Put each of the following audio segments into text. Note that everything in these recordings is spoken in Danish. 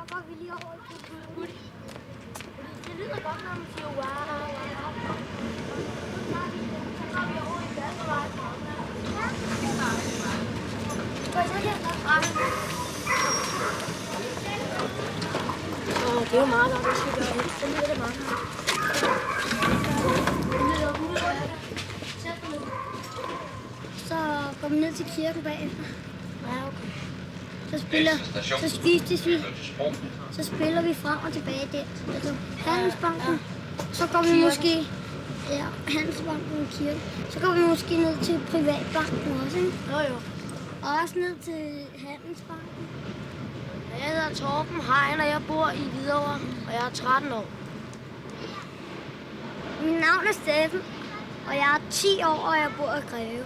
går vi lige over i Tutti. Det lyder godt, når man siger wow, wow. Så går vi over i Gasvej. Ja. Det er jo meget godt, hvis vi gør det. Så lyder det meget. Så går vi ned til kirken bagefter. Ja, okay. Så spiller vi frem og tilbage der. Altså Handelsbanken. Så går vi måske... Ja, Handelsbanken og kirken. Så går vi måske ned til Privatbanken også, ikke? Jo. Og også ned til Handelsbanken. Jeg hedder Torben Hein, og jeg bor i Hvidovre, og jeg er 13 år. Mit navn er Steffen, og jeg er 10 år, og jeg bor i Greve.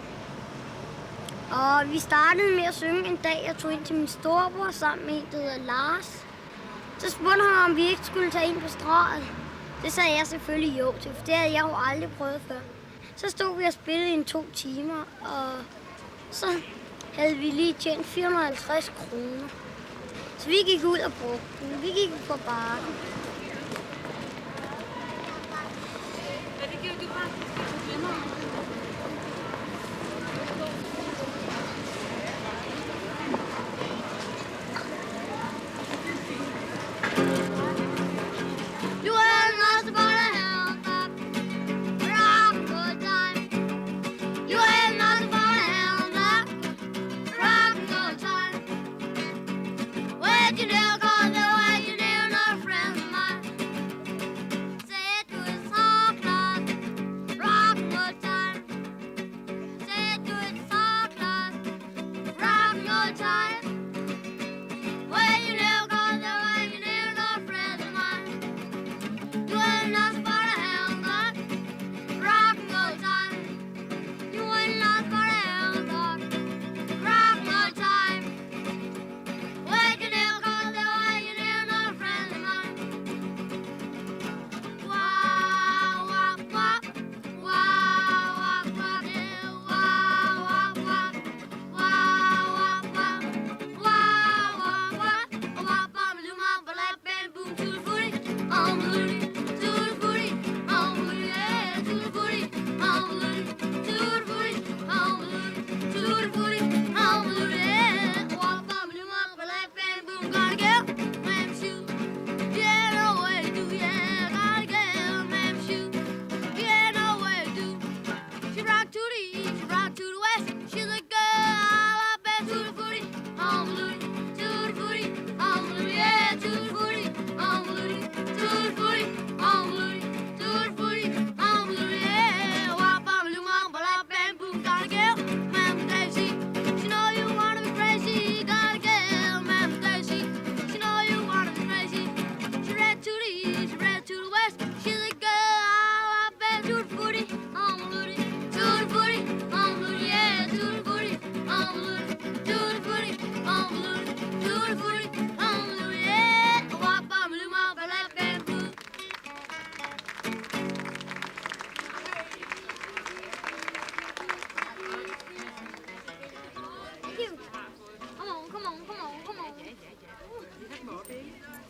Og vi startede med at synge en dag, jeg tog ind til min storebror sammen med en, der hedder Lars. Så spurgte han, om vi ikke skulle tage ind på strøget. Det sagde jeg selvfølgelig jo til, for det havde jeg jo aldrig prøvet før. Så stod vi og spillede i 2 timer, og så havde vi lige tjent 450 kroner. Så vi gik ud og brugte den. Vi gik på bakken. Hvad det gjorde du bare?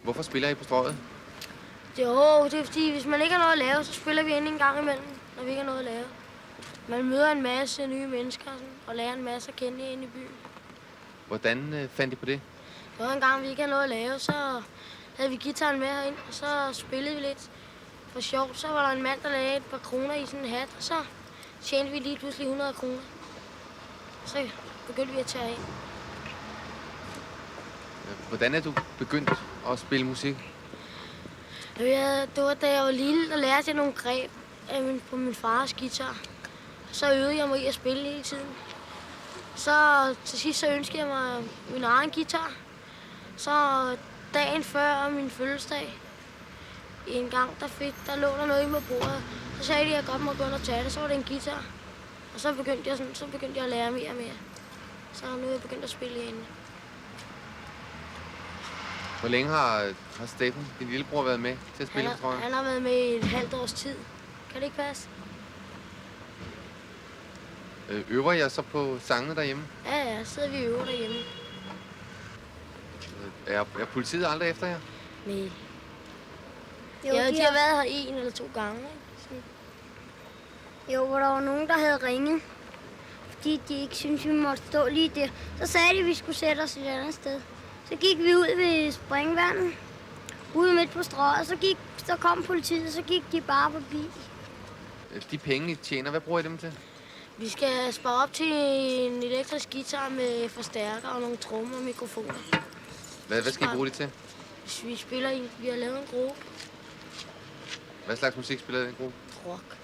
Hvorfor spiller I på strøget? Jo, det er fordi, hvis man ikke har noget at lave, så spiller vi ind en gang imellem, når vi ikke har noget at lave. Man møder en masse nye mennesker og lærer en masse at kende inde i byen. Hvordan fandt I på det? Det var en gang, vi ikke havde noget at lave, så havde vi guitaren med herind, og så spillede vi lidt for sjovt. Så var der en mand, der lagde et par kroner i sådan en hat, og så tjente vi lige pludselig 100 kroner. Så begyndte vi at tage ind. Hvordan er du begyndt at spille musik? Ja, det var da jeg var lille, der lærte jeg nogle greb på min fars guitar. Så øvede jeg mig i at spille hele tiden. Så til sidst så ønskede jeg mig min egen guitar. Så dagen før min fødselsdag, en gang der lå der noget i mig bordet. Så sagde de, at jeg godt måtte gå ind og tage det. Så var det en guitar. Og så begyndte jeg at lære mere og mere. Så nu er jeg begyndt at spille herinde. Hvor længe har Steffen, din lillebror, været med til at spille på strøget? Han har været med i et halvt års tid. Kan det ikke passe? Øver jeg så på sangene derhjemme? Ja, sidder vi og øver derhjemme. Er politiet aldrig efter jer? Nej. Jo, Ja, de de har været her 1 eller 2 gange. Ikke? Jo, hvor der var nogen, der havde ringet, fordi de ikke syntes, vi måtte stå lige der. Så sagde de, at vi skulle sætte os et andet sted. Så gik vi ud ved springvandet, ude midt på strøget, så kom politiet, så gik de bare forbi. De penge, I tjener, hvad bruger I dem til? Vi skal spare op til en elektrisk guitar med forstærker og nogle trommer og mikrofoner. Hvad skal I bruge det til? Vi har lavet en gruppe. Hvad slags musik spiller I i den gruppe? Rock.